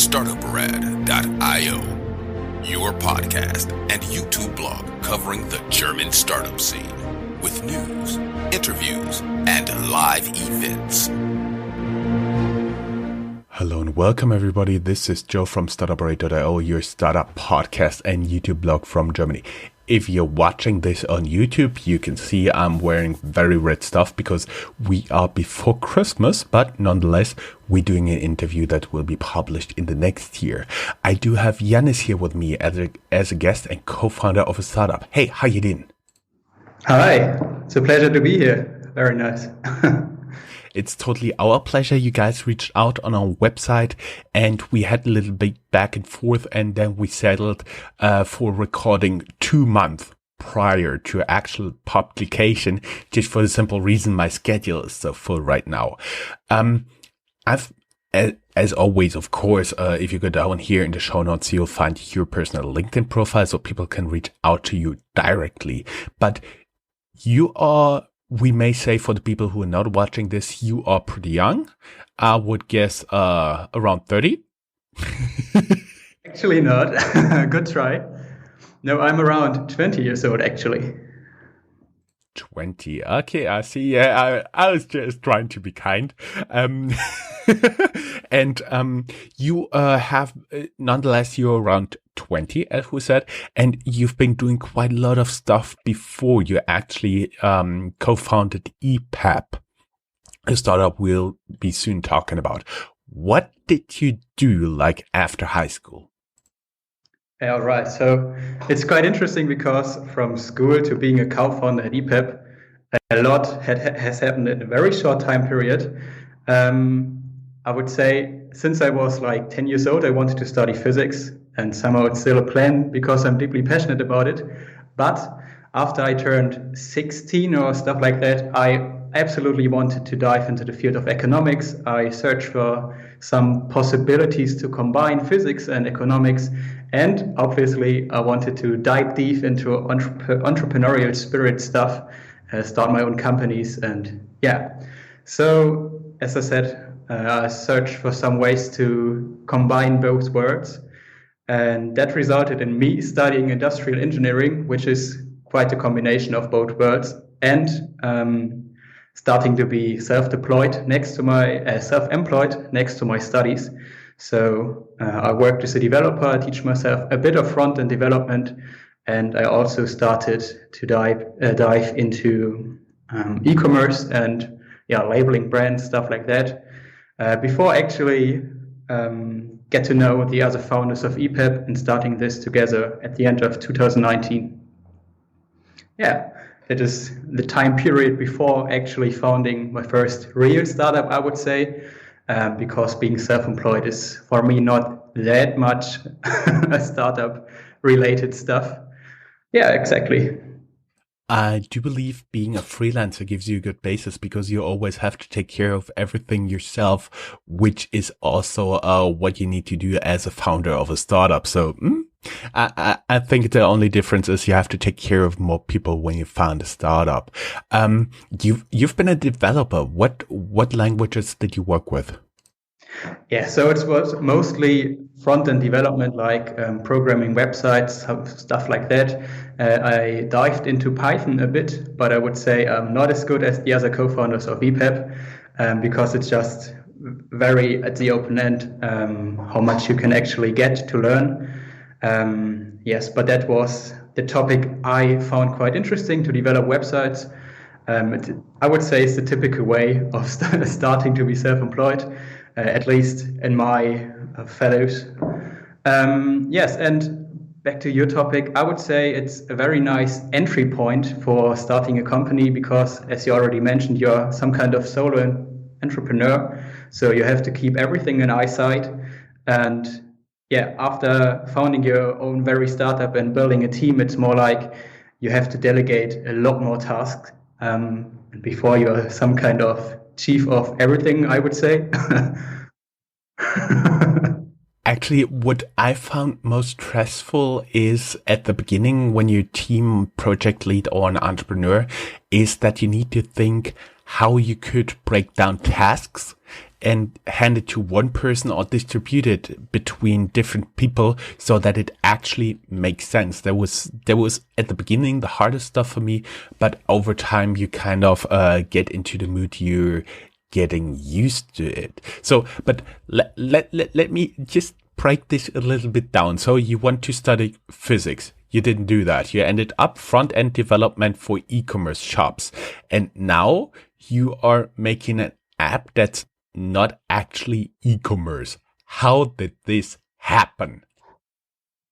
Startuprad.io, your podcast and YouTube blog covering the German startup scene with news, interviews, and live events. Hello and welcome everybody. This is Joe from Startuprad.io, your startup podcast and YouTube blog from Germany. If you're watching this on YouTube, you can see I'm wearing very red stuff because we are before Christmas, but nonetheless, we're doing an interview that will be published in the next year. I do have Jannis here with me as a guest and co-founder of a startup. Hey, how you doing? Hi, it's a pleasure to be here. Very nice. It's totally our pleasure. You guys reached out on our website and we had a little bit back and forth, and then we settled for recording 2 months prior to actual publication, just for the simple reason my schedule is so full right now. As always, of course, if you go down here in the show notes, you'll find your personal LinkedIn profile so people can reach out to you directly. But you are, we may say for the people who are not watching this, you are pretty young. I would guess around 30. Actually not. Good try. No, I'm around 20 years old, actually. 20. Okay, I see. Yeah, I was just trying to be kind. And you have, nonetheless, you're around 20, as we said, and you've been doing quite a lot of stuff before you actually co-founded Epap, a startup we'll be soon talking about. What did you do like after high school? Yeah, all right. So it's quite interesting because from school to being a co-founder at Epap, a lot has happened in a very short time period. I would say since I was like 10 years old, I wanted to study physics, and somehow it's still a plan because I'm deeply passionate about it. But after I turned 16 or stuff like that, I absolutely wanted to dive into the field of economics. I searched for some possibilities to combine physics and economics. And obviously, I wanted to dive deep into entrepreneurial spirit stuff, start my own companies. And yeah, so as I said, I searched for some ways to combine both worlds. And that resulted in me studying industrial engineering, which is quite a combination of both worlds, and starting to be self-employed next to my studies. So I worked as a developer, I teach myself a bit of front-end development, and I also started to dive into e-commerce and labeling brands, stuff like that. Before actually get to know the other founders of Epap and starting this together at the end of 2019. Yeah, that is the time period before actually founding my first real startup, I would say, because being self-employed is for me not that much a startup related stuff. Yeah, exactly. I do believe being a freelancer gives you a good basis because you always have to take care of everything yourself, which is also what you need to do as a founder of a startup. So I think the only difference is you have to take care of more people when you found a startup. You've been a developer. What languages did you work with? Yeah, so it was mostly front-end development, like programming websites, stuff like that. I dived into Python a bit, but I would say I'm not as good as the other co-founders of Epap because it's just very at the open end how much you can actually get to learn. Yes, but that was the topic I found quite interesting, to develop websites. I would say it's the typical way of starting to be self-employed. At least in my fellows. Yes, and back to your topic, I would say it's a very nice entry point for starting a company because, as you already mentioned, you're some kind of solo entrepreneur, so you have to keep everything in eyesight. And yeah, after founding your own very startup and building a team, it's more like you have to delegate a lot more tasks before you're some kind of chief of everything, I would say. Actually, what I found most stressful is at the beginning when you're team project lead or an entrepreneur is that you need to think how you could break down tasks and hand it to one person or distribute it between different people so that it actually makes sense. There was at the beginning the hardest stuff for me, but over time you kind of get into the mood. You're getting used to it. So, but let me just break this a little bit down. So you want to study physics. You didn't do that. You ended up front-end development for e-commerce shops. And now you are making an app that's not actually e-commerce. How did this happen?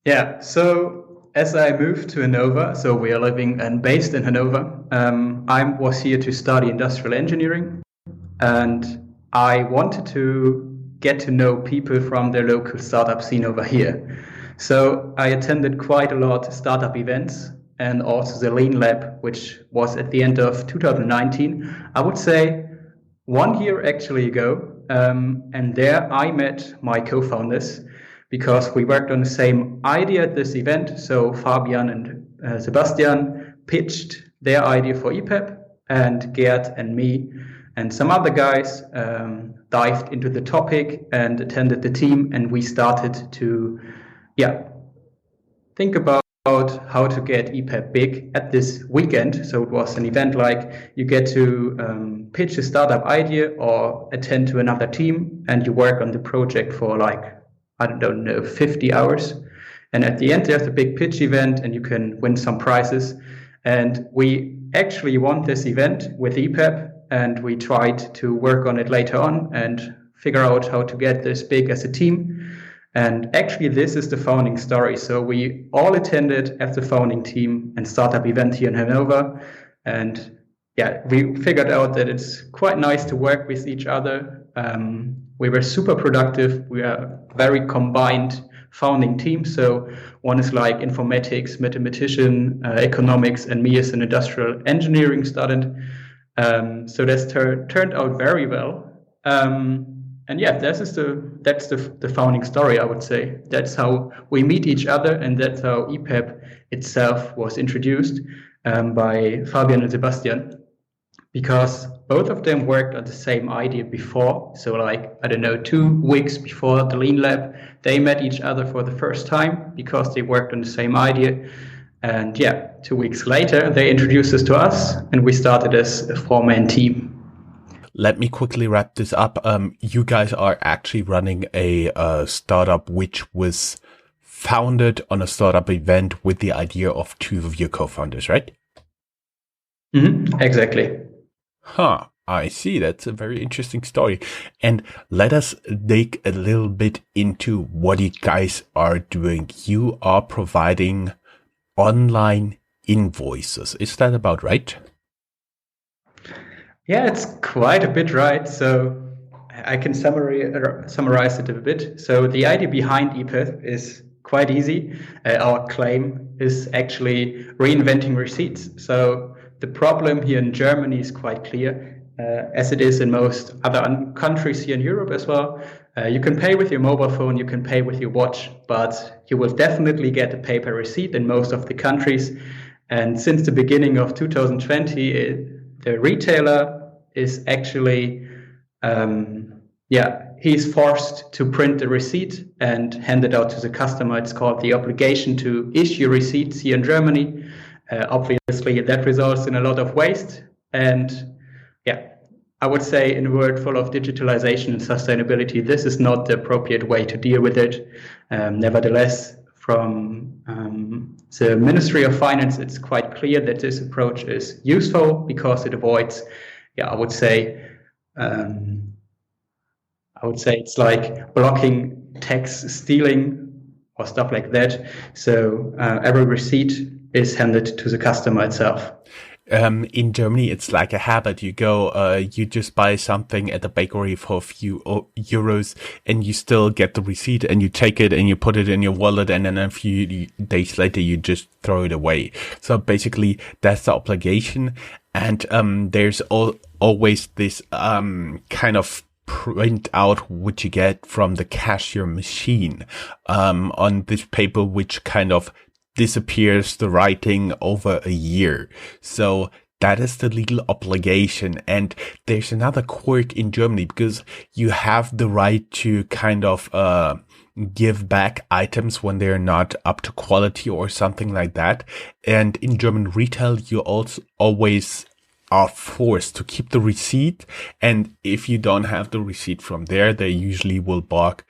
Yeah, so as I moved to Hannover, so we are living and based in Hannover, I was here to study industrial engineering, and I wanted to get to know people from the local startup scene over here. So I attended quite a lot of startup events and also the Lean Lab, which was at the end of 2019, I would say 1 year actually ago. And there I met my co-founders because we worked on the same idea at this event. So Fabian and Sebastian pitched their idea for Epap, and Gerd and me and some other guys dived into the topic and attended the team, and we started to think about how to get Epap big at this weekend. So it was an event like you get to pitch a startup idea or attend to another team, and you work on the project for like, I don't know, 50 hours. And at the end, there's a big pitch event and you can win some prizes. And we actually won this event with Epap, and we tried to work on it later on and figure out how to get this big as a team. And actually, this is the founding story. So we all attended as the founding team and startup event here in Hanover. And we figured out that it's quite nice to work with each other. We were super productive. We are a very combined founding team. So one is like informatics, mathematician, economics, and me as an industrial engineering student. So that's turned out very well. And that's the founding story, I would say. That's how we meet each other, and that's how Epap itself was introduced by Fabian and Sebastian, because both of them worked on the same idea before. So like, 2 weeks before the Lean Lab, they met each other for the first time because they worked on the same idea. And 2 weeks later, they introduced us to us, and we started as a 4-man team. Let me quickly wrap this up. You guys are actually running a startup which was founded on a startup event with the idea of 2 of your co-founders, right? Mm-hmm. Exactly. Huh. I see. That's a very interesting story. And let us dig a little bit into what you guys are doing. You are providing online invoices. Is that about right? Yeah, it's quite a bit right. So I can summarize it a bit. So the idea behind Epap is quite easy. Our claim is actually reinventing receipts. So the problem here in Germany is quite clear, as it is in most other countries here in Europe as well. You can pay with your mobile phone, you can pay with your watch, but you will definitely get a paper receipt in most of the countries. And since the beginning of 2020, the retailer is actually, he's forced to print the receipt and hand it out to the customer. It's called the obligation to issue receipts here in Germany. Obviously, that results in a lot of waste. And I would say in a world full of digitalization and sustainability, this is not the appropriate way to deal with it. Nevertheless, from the Ministry of Finance, it's quite clear that this approach is useful because it avoids, I would say it's like blocking tax stealing or stuff like that. So every receipt is handed to the customer itself. In Germany, it's like a habit. You go, you just buy something at the bakery for a few euros, and you still get the receipt, and you take it and you put it in your wallet, and then a few days later you just throw it away. So basically, that's the obligation. And there's always this kind of print out what you get from the cashier machine on this paper, which kind of disappears the writing over a year. So that is the legal obligation. And there's another quirk in Germany because you have the right to kind of give back items when they're not up to quality or something like that. And in German retail, you also always are forced to keep the receipt. And if you don't have the receipt from there, they usually will balk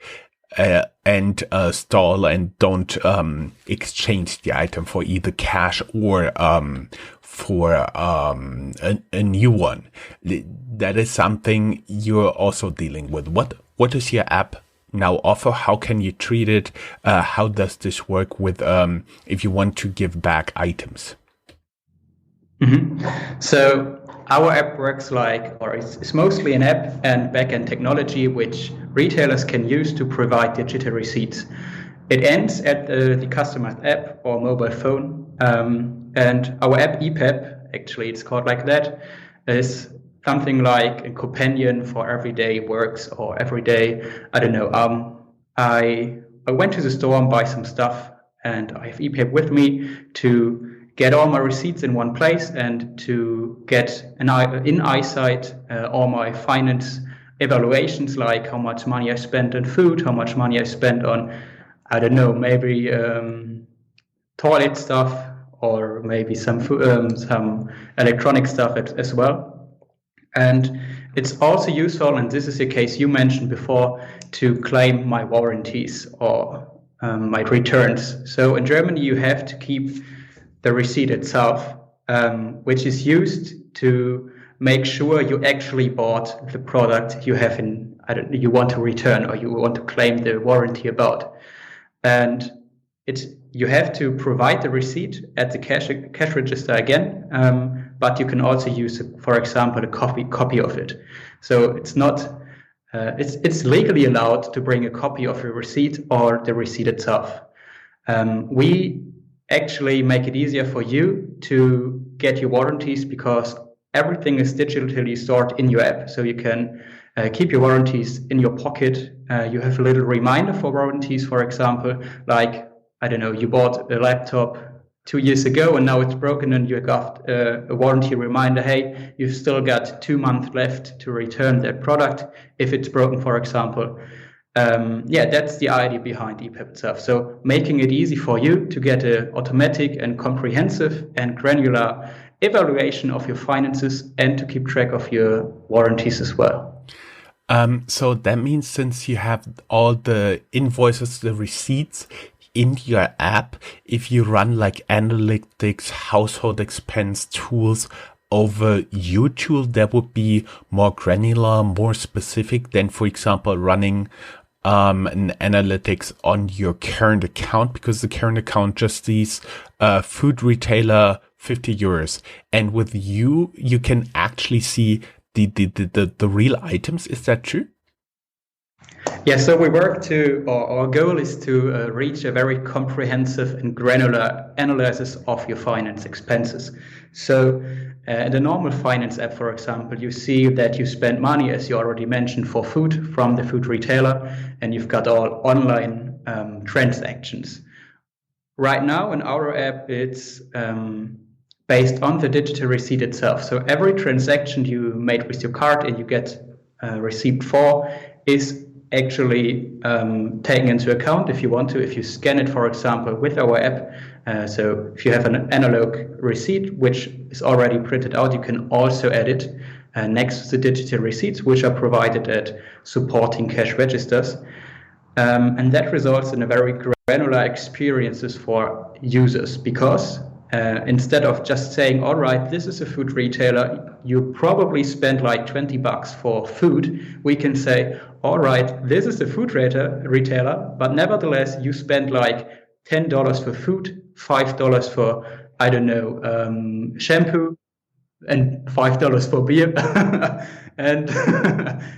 and stall and don't exchange the item for either cash or for a new one. That is something you're also dealing with. What does your app now offer? How can you treat it? How does this work with if you want to give back items? Mm-hmm. So our app works it's mostly an app and backend technology which retailers can use to provide digital receipts. It ends at the customer's app or mobile phone, and our app Epap, actually it's called like that, is something like a companion for everyday works or everyday, I don't know, I went to the store and buy some stuff, and I have Epap with me to get all my receipts in one place and to get in eyesight all my finance evaluations, like how much money I spent on food, how much money I spent on, I don't know, maybe toilet stuff or maybe some electronic stuff as well. And it's also useful, and this is the case you mentioned before, to claim my warranties or my returns. So in Germany, you have to keep the receipt itself, which is used to make sure you actually bought the product you have you want to return or you want to claim the warranty about. And you have to provide the receipt at the cash register again, but you can also use, for example, a copy of it. So it's not it's legally allowed to bring a copy of your receipt or the receipt itself. We actually make it easier for you to get your warranties because everything is digitally stored in your app. So you can keep your warranties in your pocket. You have a little reminder for warranties, for example, like, I don't know, you bought a laptop 2 years ago and now it's broken and you got a warranty reminder, hey, you've still got 2 months left to return that product if it's broken, for example. That's the idea behind Epap itself. So making it easy for you to get an automatic and comprehensive and granular evaluation of your finances and to keep track of your warranties as well. So that means since you have all the invoices, the receipts in your app, if you run like analytics, household expense tools over your tool, that would be more granular, more specific than, for example, running an analytics on your current account, because the current account just sees food retailer €50, and with you can actually see the real items. Is that true? Yeah, so we work our goal is to reach a very comprehensive and granular analysis of your finance expenses. So in the normal finance app, for example, you see that you spend money, as you already mentioned, for food from the food retailer, and you've got all online transactions. Right now in our app, it's based on the digital receipt itself. So every transaction you made with your card and you get a receipt for is actually taken into account if you scan it, for example, with our app. So if you have an analog receipt which is already printed out, you can also add it next to the digital receipts which are provided at supporting cash registers. And that results in a very granular experiences for users, because instead of just saying, all right, this is a food retailer, you probably spent like $20 for food, we can say, all right, this is a food retailer, but nevertheless, you spent like $10 for food, $5 for, I don't know, shampoo, and $5 for beer. And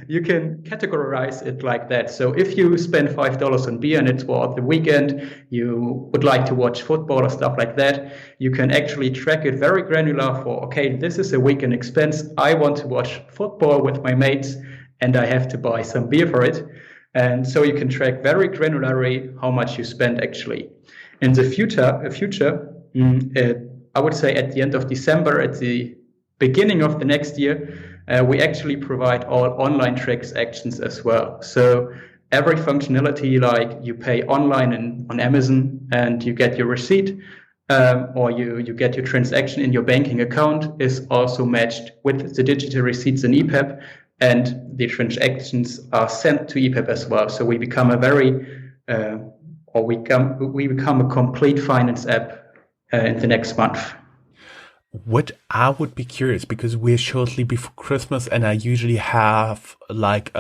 you can categorize it like that. So if you spend $5 on beer and it's for the weekend, you would like to watch football or stuff like that, you can actually track it very granular for, okay, this is a weekend expense. I want to watch football with my mates and I have to buy some beer for it. And so you can track very granularly how much you spend actually. In the future, I would say at the end of December, at the beginning of the next year, we actually provide all online transactions as well. So every functionality, like you pay online on Amazon and you get your receipt, or you get your transaction in your banking account, is also matched with the digital receipts in Epap, and the transactions are sent to Epap as well. So we become we become a complete finance app in the next month. What I would be curious, because we're shortly before Christmas and I usually have like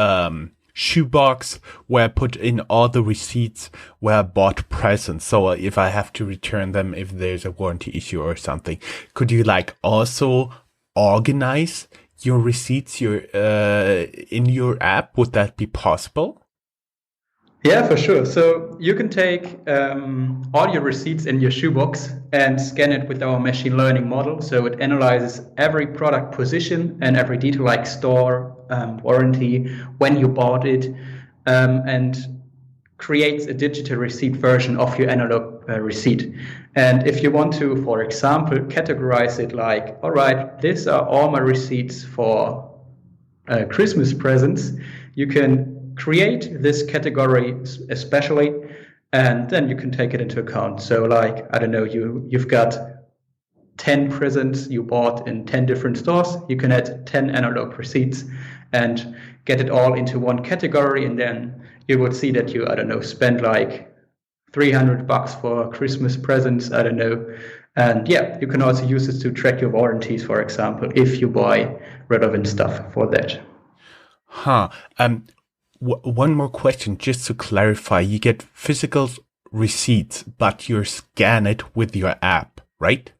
shoebox where I put in all the receipts where I bought presents. So if I have to return them, if there's a warranty issue or something, could you like also organize your receipts in your app? Would that be possible? Yeah, for sure. So you can take all your receipts in your shoebox and scan it with our machine learning model. So it analyzes every product position and every detail like store, warranty, when you bought it, and creates a digital receipt version of your analog receipt. And if you want to, for example, categorize it like, all right, these are all my receipts for Christmas presents, you can create this category especially, and then you can take it into account. So like, I don't know, you've got 10 presents you bought in 10 different stores, you can add 10 analog receipts and get it all into one category, and then you would see that you, I don't know, spend like $300 for Christmas presents, I don't know. And yeah, you can also use this to track your warranties, for example, if you buy relevant stuff for that. One more question, just to clarify. You get physical receipts, but you scan it with your app, right?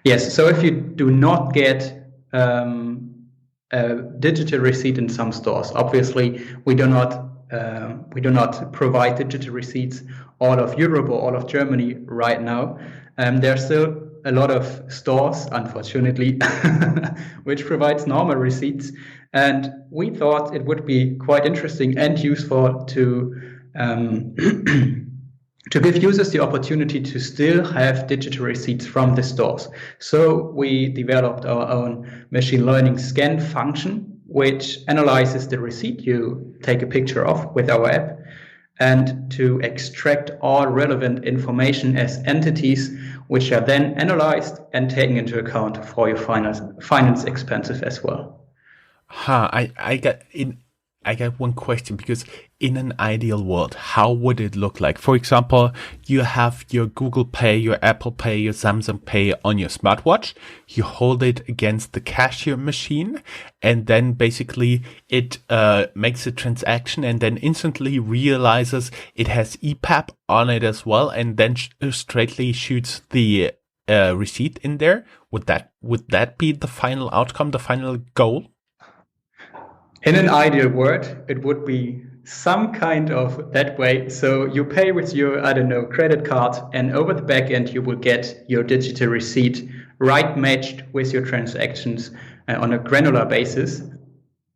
Yes. So if you do not get a digital receipt in some stores, obviously we do not provide digital receipts all of Europe or all of Germany right now. There are still a lot of stores, unfortunately, which provides normal receipts. And we thought it would be quite interesting and useful to to give users the opportunity to still have digital receipts from the stores. So we developed our own machine learning scan function, which analyzes the receipt you take a picture of with our app, and to extract all relevant information as entities, which are then analyzed and taken into account for your finance expenses as well. I got one question, because in an ideal world, how would it look like? For example, you have your Google Pay, your Apple Pay, your Samsung Pay on your smartwatch. You hold it against the cashier machine, and then basically it makes a transaction and then instantly realizes it has Epap on it as well, and then straightly shoots the receipt in there. Would that be the final outcome, the final goal? In an ideal world, it would be some kind of that way. So you pay with your, I don't know, credit card, and over the back end, you will get your digital receipt right matched with your transactions on a granular basis.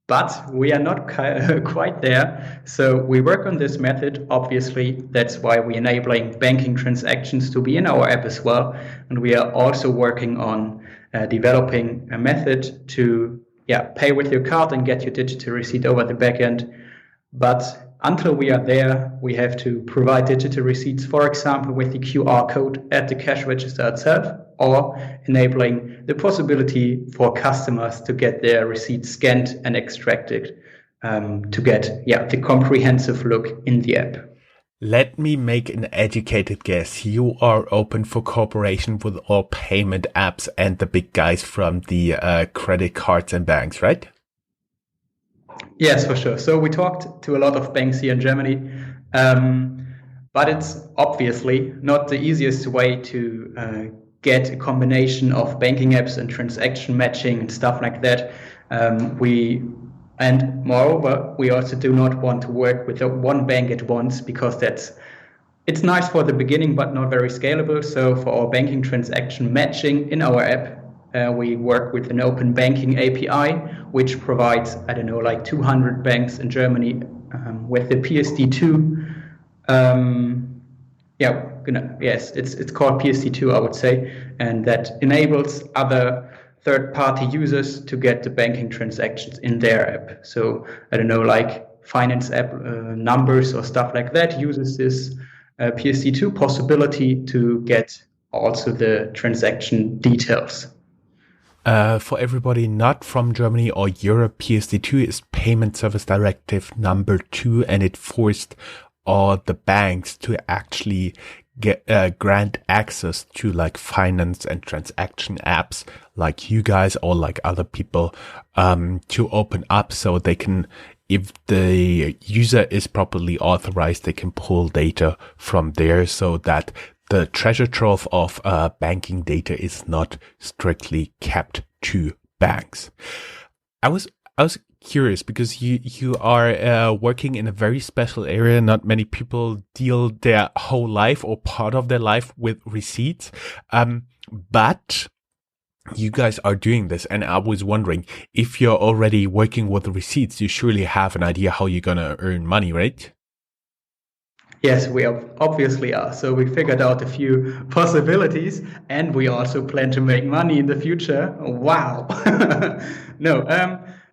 But we are not quite there. So we work on this method. Obviously, that's why we're enabling banking transactions to be in our app as well. And we are also working on developing a method to pay with your card and get your digital receipt over the back end. But until we are there, we have to provide digital receipts, for example, with the QR code at the cash register itself, or enabling the possibility for customers to get their receipts scanned and extracted to get the comprehensive look in the app. Let me make an educated guess. You are open for cooperation with all payment apps and the big guys from the credit cards and banks, right? Yes, for sure. So we talked to a lot of banks here in Germany, but it's obviously not the easiest way to get a combination of banking apps and transaction matching and stuff like that. And moreover, we also do not want to work with one bank at once, because it's nice for the beginning, but not very scalable. So for our banking transaction matching in our app, we work with an open banking API, which provides, I don't know, like 200 banks in Germany with the PSD2. Yes, it's called PSD2, I would say, and that enables other third-party users to get the banking transactions in their app. So I don't know, like finance app numbers or stuff like that uses this PSD2 possibility to get also the transaction details. For everybody not from Germany or Europe, PSD2 is Payment Service Directive number 2, and it forced all the banks to actually grant access to like finance and transaction apps like you guys or like other people to open up so they can, if the user is properly authorized, they can pull data from there so that the treasure trove of banking data is not strictly kept to banks. I was curious because you are working in a very special area. Not many people deal their whole life or part of their life with receipts, but you guys are doing this, and I was wondering if you're already working with receipts. You surely have an idea how you're gonna earn money, right? Yes, we obviously are. So we figured out a few possibilities, and we also plan to make money in the future. Wow. No,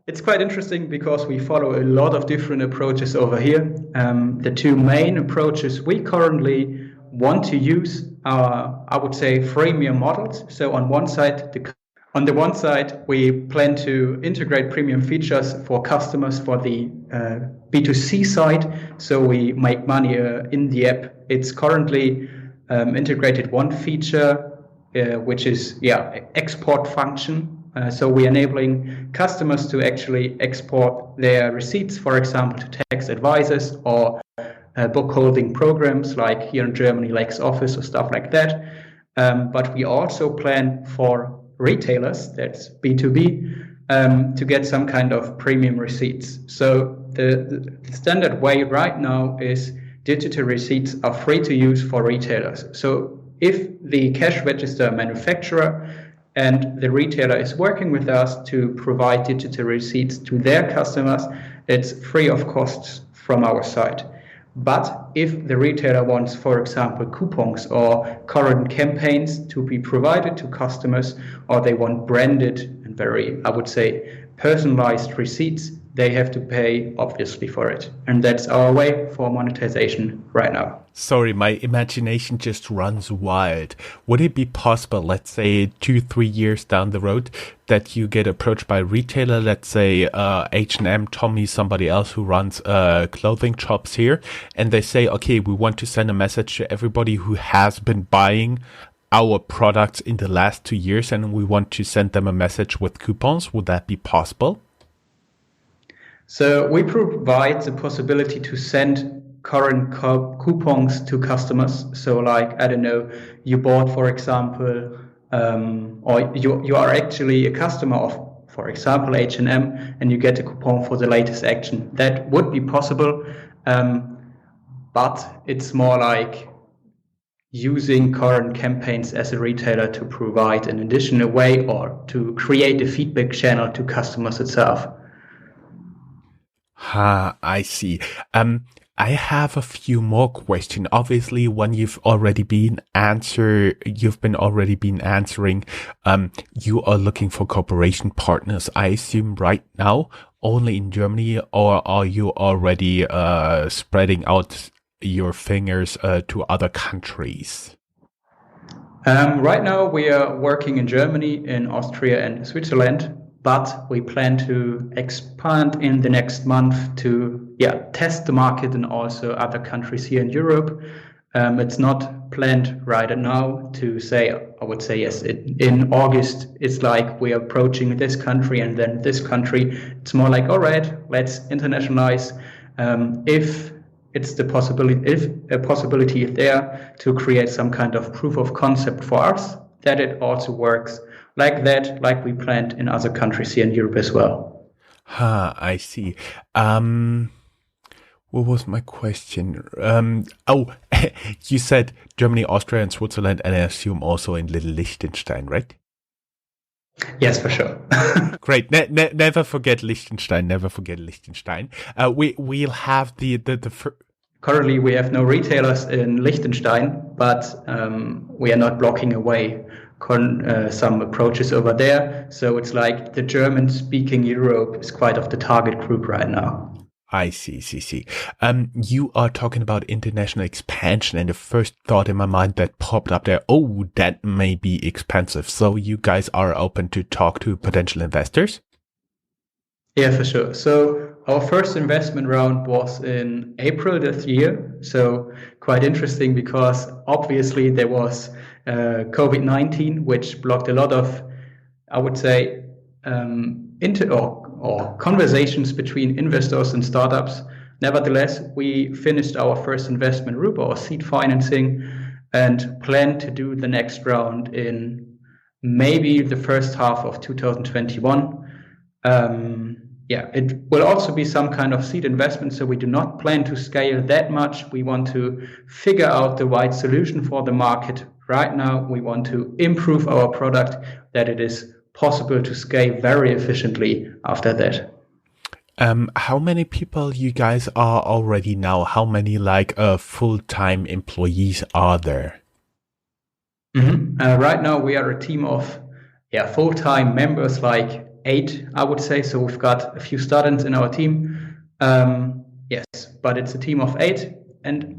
it's quite interesting because we follow a lot of different approaches over here. The two main approaches we currently want to use are, I would say, freemium models. So on the one side, we plan to integrate premium features for customers for the B2C side. So we make money in the app. It's currently integrated one feature, which is export function. So we're enabling customers to actually export their receipts, for example, to tax advisors or bookholding programs like here in Germany, LexOffice or stuff like that. But we also plan for retailers, that's B2B, to get some kind of premium receipts. So the standard way right now is digital receipts are free to use for retailers. So if the cash register manufacturer and the retailer is working with us to provide digital receipts to their customers, it's free of costs from our side. But if the retailer wants, for example, coupons or current campaigns to be provided to customers, or they want branded and very, I would say, personalized receipts, they have to pay, obviously, for it. And that's our way for monetization right now. Sorry, my imagination just runs wild. Would it be possible, let's say 2-3 years down the road, that you get approached by a retailer, let's say H&M, Tommy, somebody else who runs clothing shops here, and they say, okay, we want to send a message to everybody who has been buying our products in the last 2 years, and we want to send them a message with coupons? Would that be possible? So we provide the possibility to send current coupons to customers. So like, I don't know, you bought, for example, or you are actually a customer of, for example, H&M, and you get a coupon for the latest action. That would be possible, but it's more like using current campaigns as a retailer to provide an additional way or to create a feedback channel to customers itself. I see. I have a few more questions. Obviously, one you've already been answering, you are looking for cooperation partners, I assume right now, only in Germany, or are you already spreading out your fingers to other countries? Right now, we are working in Germany, in Austria and Switzerland, but we plan to expand in the next month to test the market in also other countries here in Europe. It's not planned right now to say, I would say yes, in August, it's like we're approaching this country and then this country. It's more like, all right, let's internationalize. If it's the possibility, if a possibility is there to create some kind of proof of concept for us, that it also works like that, like we planned in other countries here in Europe as well. I see. What was my question? You said Germany, Austria, and Switzerland, and I assume also in little Liechtenstein, right? Yes, for sure. Great. Never forget Liechtenstein. Never forget Liechtenstein. We'll have the Currently, we have no retailers in Liechtenstein, but we are not blocking away some approaches over there. So it's like the German-speaking Europe is quite of the target group right now. I see. You are talking about international expansion, and the first thought in my mind that popped up there, oh, that may be expensive. So you guys are open to talk to potential investors? Yeah, for sure. So our first investment round was in April this year. So quite interesting because obviously there was COVID-19, which blocked a lot of, I would say, or conversations between investors and startups. Nevertheless, we finished our first investment group, our seed financing, and plan to do the next round in maybe the first half of 2021. It will also be some kind of seed investment, so we do not plan to scale that much. We want to figure out the right solution for the market. Right now, we want to improve our product, that it is possible to scale very efficiently after that. How many people you guys are already now? How many full-time employees are there? Right now we are a team of full-time members, like 8, I would say. So we've got a few students in our team. Yes, but it's a team of 8. And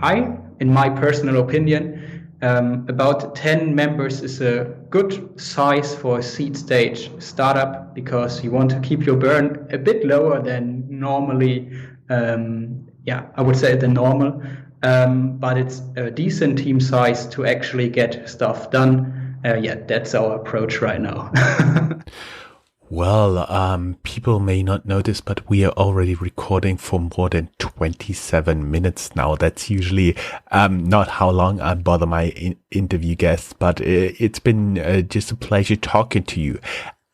in my personal opinion, about 10 members is a good size for a seed stage startup, because you want to keep your burn a bit lower than normally. I would say than normal. But it's a decent team size to actually get stuff done. That's our approach right now. Well, people may not know this, but we are already recording for more than 27 minutes now. That's usually not how long I bother my interview guests, but it's been just a pleasure talking to you.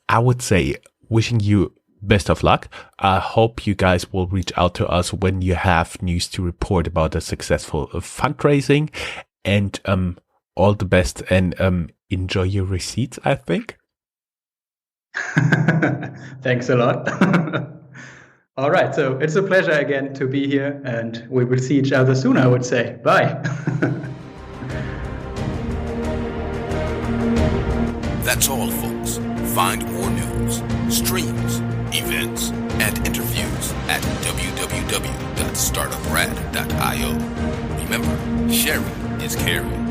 I would say wishing you best of luck. I hope you guys will reach out to us when you have news to report about a successful fundraising, and all the best, and enjoy your receipts, I think. Thanks a lot. All right, so it's a pleasure again to be here, and we will see each other soon, I would say. Bye. That's all, folks. Find more news, streams, events, and interviews at www.Startuprad.io. Remember, sharing is caring.